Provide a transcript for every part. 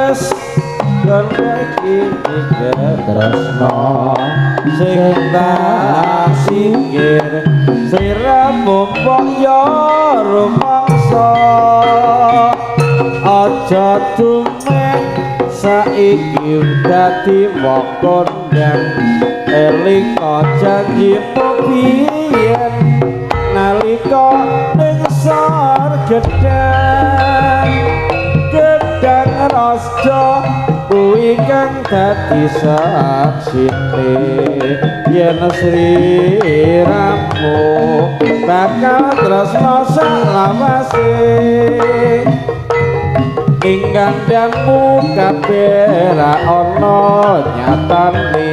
wis kono iki tresno sing tak singkir sliramu kok yo rumangsa aja tumek saiki dadi wong kondang eling janjimu biyen nalika ning sor gedang rasa kuwi kang dadi saksine yen sliramu bakal tresno salawase ing kandangmu kabeh ra ana nyatane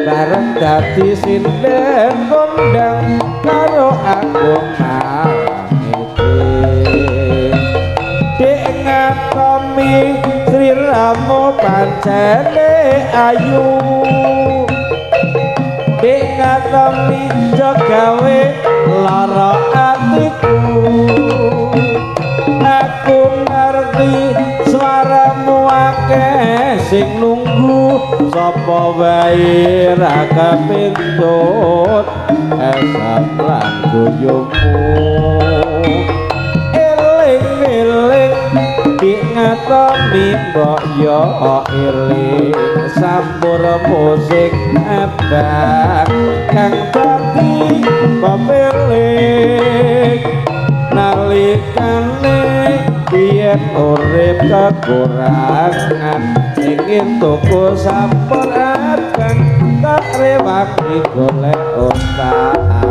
bareng dadi sinden kondang karo aku dek ngatomi sliramu pancene ayu dek ngatomi jogawe lara atiku aku ngerti suaramu akeh sing nunggu sapa wae ra kepintut esap lan guyumu eling-eling di ngatomi mbok yo eling sampur musik abang kang dadi pepilik nalikane biyen urip kekurangan ingin tuku sampur abang tak rewaki golek otak